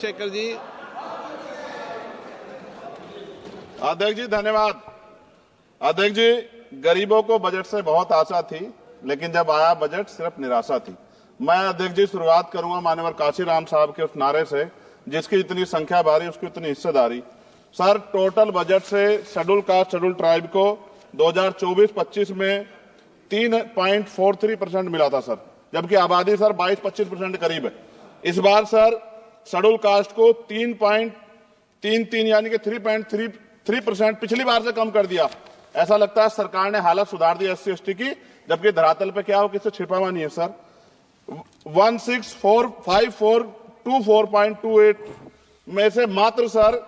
शेखर जी। अध्यक्ष जी धन्यवाद। अध्यक्ष जी, गरीबों को बजट से बहुत आशा थी, लेकिन जब आया बजट सिर्फ निराशा थी। मैं अध्यक्ष जी शुरुआत करूंगा माननीय काशीराम साहब के उस नारे से, जिसकी इतनी संख्या भारी उसकी इतनी हिस्सेदारी। सर, टोटल बजट से शेड्यूल कास्ट शेड्यूल ट्राइब को 2024-25 में 3.43% मिला था सर, जबकि आबादी सर 22-25% करीब है। इस बार सर शेड्यूल कास्ट को 3.33 यानी कि 3.33% पिछली बार से कम कर दिया। ऐसा लगता है सरकार ने हालत सुधार दी SC ST की, जबकि धरातल पे क्या हो किसी छिपा हुआ नहीं है सर। 1645424.28 में से मात्र सर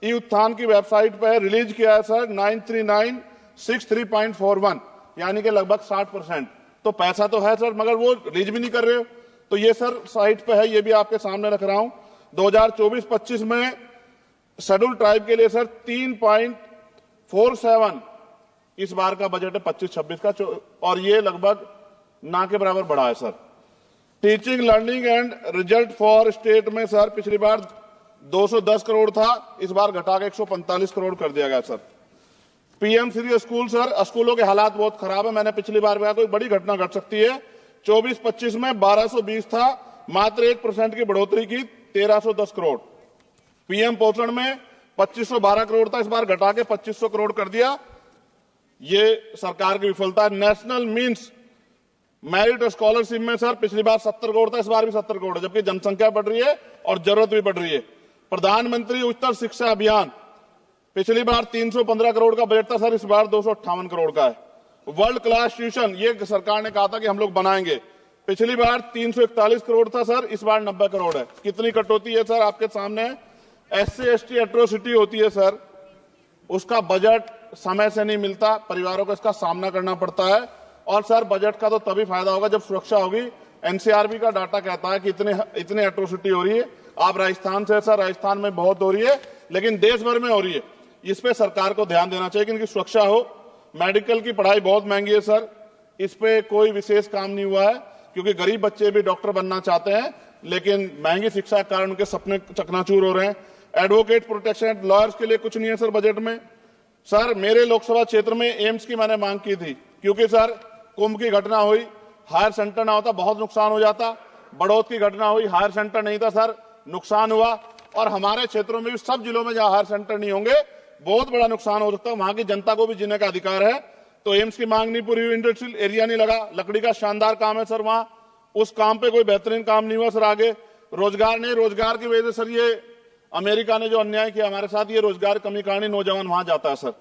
ई उत्थान की वेबसाइट पर रिलीज किया है सर 93963.41 यानी कि लगभग 60%। तो पैसा तो है सर, मगर वो रिलीज भी नहीं कर रहे हो। तो ये सर साइट पे है, ये भी आपके सामने रख रहा हूं। 2024-25 में शेड्यूल ट्राइब के लिए सर 3.47 इस बार का बजट है 25-26 का, और ये लगभग ना के बराबर बढ़ा है sir. Teaching learning and result for state में सर पिछली बार 210 करोड़ था, इस बार घटा के 145 करोड़ कर दिया गया sir. PM Shri school sir, स्कूलों के हालात बहुत खराब है। मैंने पिछली बार कहा कोई बड़ी घटना घट सकती है। 24-25 में 1220 था, मात्र 1% की बढ़ोतरी की 1310 करोड़। PM पोषण में 2512 करोड़ था, इस बार घटा के 2500 करोड़ कर दिया। ये सरकार की विफलता। नेशनल मीन्स मेरिट स्कॉलरशिप में सर पिछली बार 70 करोड़ था, इस बार भी 70 करोड़ है, जबकि जनसंख्या बढ़ रही है और जरूरत भी बढ़ रही है। प्रधानमंत्री उच्चतर शिक्षा अभियान पिछली बार 315 करोड़ का बजट था सर, इस बार 258 करोड़ का है। वर्ल्ड क्लास ट्यूशन ये सरकार ने कहा था कि हम लोग बनाएंगे, पिछली बार 341 करोड़ था सर, इस बार 90 करोड़ है। कितनी कटौती है सर आपके सामने। SC ST एट्रोसिटी होती है सर, उसका बजट समय से नहीं मिलता, परिवारों को इसका सामना करना पड़ता है। और सर बजट का तो तभी फायदा होगा जब सुरक्षा होगी। NCRB का डाटा कहता है कि इतने एट्रोसिटी हो रही है। आप राजस्थान से सर, राजस्थान में बहुत हो रही है, लेकिन देश भर में हो रही है। इस पे सरकार को ध्यान देना चाहिए कि इनकी सुरक्षा हो। मेडिकल की पढ़ाई बहुत महंगी है सर, इस पे कोई विशेष काम नहीं हुआ है, क्योंकि गरीब बच्चे भी डॉक्टर बनना चाहते हैं, लेकिन महंगी शिक्षा के कारण उनके सपने चकनाचूर हो रहे हैं। एडवोकेट प्रोटेक्शन लॉयर्स के लिए कुछ नहीं है सर बजट में। सर मेरे लोकसभा क्षेत्र में एम्स की मैंने मांग की थी, क्योंकि सर कुंभ की घटना हुई, हायर सेंटर ना होता बहुत नुकसान हो जाता। बड़ौद की घटना हुई, हायर सेंटर नहीं था सर, नुकसान हुआ। और हमारे क्षेत्रों में भी सब जिलों में जहां हायर सेंटर नहीं होंगे बहुत बड़ा नुकसान हो सकता है। वहां की जनता को भी जीने का अधिकार है। तो एम्स की मांग नहीं पूरी हुई, इंडस्ट्रियल एरिया नहीं लगा। लकड़ी का शानदार काम है सर वहां, उस काम पे कोई बेहतरीन काम नहीं हुआ सर। आगे रोजगार नहीं, रोजगार की वजह से सर ये अमेरिका ने जो अन्याय किया हमारे साथ, ये रोजगार कमी कारण नौजवान वहां जाता है सर।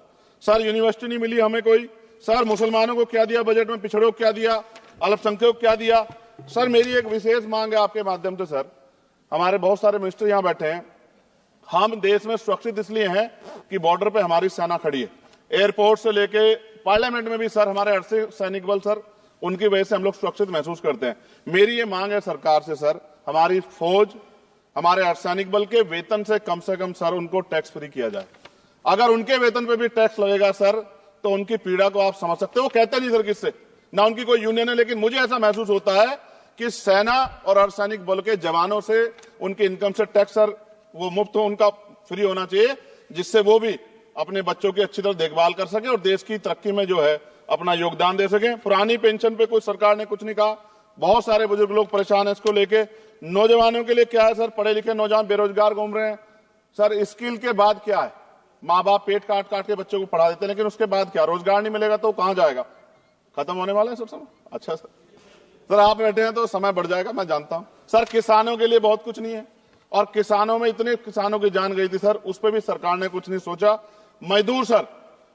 सर यूनिवर्सिटी नहीं मिली हमें कोई। सर मुसलमानों को क्या दिया बजट में, पिछड़ों को क्या दिया, अल्पसंख्यकों को क्या दिया। सर मेरी एक विशेष मांग है आपके माध्यम से सर, हमारे बहुत सारे मिनिस्टर यहां बैठे हैं। हम देश में सुरक्षित इसलिए हैं कि बॉर्डर पे हमारी सेना खड़ी है। एयरपोर्ट से लेके पार्लियामेंट में भी सर हमारे अर्धसैनिक बल सर, उनकी वजह से हम लोग सुरक्षित महसूस करते हैं। मेरी ये मांग है सरकार से सर, हमारी फौज, हमारे अर्धसैनिक बल के वेतन से कम सर उनको टैक्स फ्री किया जाए। अगर उनके वेतन पे भी टैक्स लगेगा सर, तो उनकी पीड़ा को आप समझ सकते हो। वो कहते नहीं सर किससे, ना उनकी कोई यूनियन है, लेकिन मुझे ऐसा महसूस होता है कि सेना और अर्धसैनिक बल के जवानों से उनकी इनकम से टैक्स सर वो मुफ्त हो, उनका फ्री होना चाहिए, जिससे वो भी अपने बच्चों की अच्छी तरह देखभाल कर सके और देश की तरक्की में जो है अपना योगदान दे सके। पुरानी पेंशन पे कोई सरकार ने कुछ नहीं कहा, बहुत सारे बुजुर्ग लोग परेशान है इसको लेके। नौजवानों के लिए क्या है सर, पढ़े लिखे नौजवान बेरोजगार घूम रहे हैं सर। स्किल के बाद क्या है, माँ बाप पेट काट काट के बच्चों को पढ़ा देते हैं, लेकिन उसके बाद क्या, रोजगार नहीं मिलेगा तो कहां जाएगा, खत्म होने वाला है सर समय। अच्छा सर आप बैठे हैं तो समय बढ़ जाएगा, मैं जानता हूं सर। किसानों के लिए बहुत कुछ नहीं है, और किसानों में इतने किसानों की जान गई थी सर, उस पर भी सरकार ने कुछ नहीं सोचा। मजदूर सर,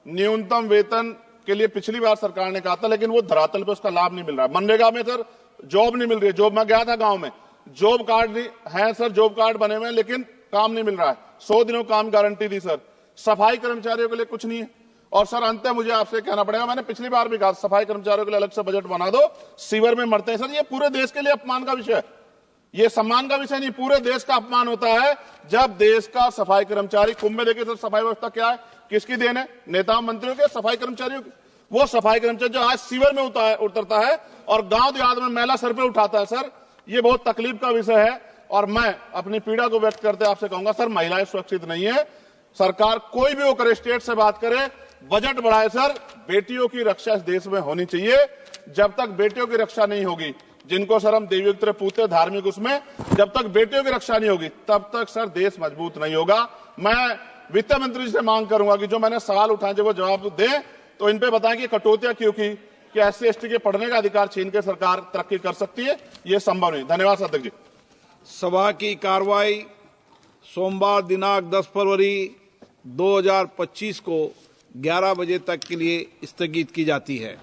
न्यूनतम वेतन के लिए पिछली बार सरकार ने कहा था, लेकिन वो धरातल पे उसका लाभ नहीं मिल रहा है। मनरेगा में सर जॉब नहीं मिल रही है। जॉब, मैं गया था गांव में, जॉब कार्ड है सर, जॉब कार्ड बने हुए हैं, लेकिन काम नहीं मिल रहा है। 100 दिनों काम गारंटी दी सर। सफाई कर्मचारियों के लिए कुछ नहीं है। और सर अंत मुझे आपसे कहना पड़ेगा, मैंने पिछली बार भी कहा सफाई कर्मचारियों के लिए अलग से बजट बना दो, सीवर में मरते हैं सर। ये पूरे देश के लिए अपमान का विषय है, ये सम्मान का विषय नहीं, पूरे देश का अपमान होता है जब देश का सफाई कर्मचारी। कुंभ में देखिए सर सफाई व्यवस्था क्या है, किसकी देन है, नेताओं मंत्रियों के, सफाई कर्मचारियों की। वो सफाई कर्मचारी जो आज सीवर में उतरता है और गांव देहात में मैला सर पे उठाता है सर, ये बहुत तकलीफ का विषय है और मैं अपनी पीड़ा को व्यक्त करते आपसे कहूंगा सर, महिलाएं सुरक्षित नहीं है। सरकार कोई भी होकर स्टेट से बात करे, बजट बढ़ाए सर, बेटियों की रक्षा इस देश में होनी चाहिए। जब तक बेटियों की रक्षा नहीं होगी, जिनको सर हम देवी उत्तरे पूछते धार्मिक, उसमें जब तक बेटियों की रक्षा नहीं होगी तब तक सर देश मजबूत नहीं होगा। मैं वित्त मंत्री जी से मांग करूंगा कि जो मैंने सवाल उठाए जब वो जवाब दें तो इन पे बताएं कि कटौतियां क्यों की, कि SC/ST के पढ़ने का अधिकार छीन के सरकार तरक्की कर सकती है, ये संभव नहीं। धन्यवाद अध्यक्ष जी। सभा की कार्रवाई सोमवार दिनांक 10 फरवरी 2025 को 11 बजे तक के लिए स्थगित की जाती है।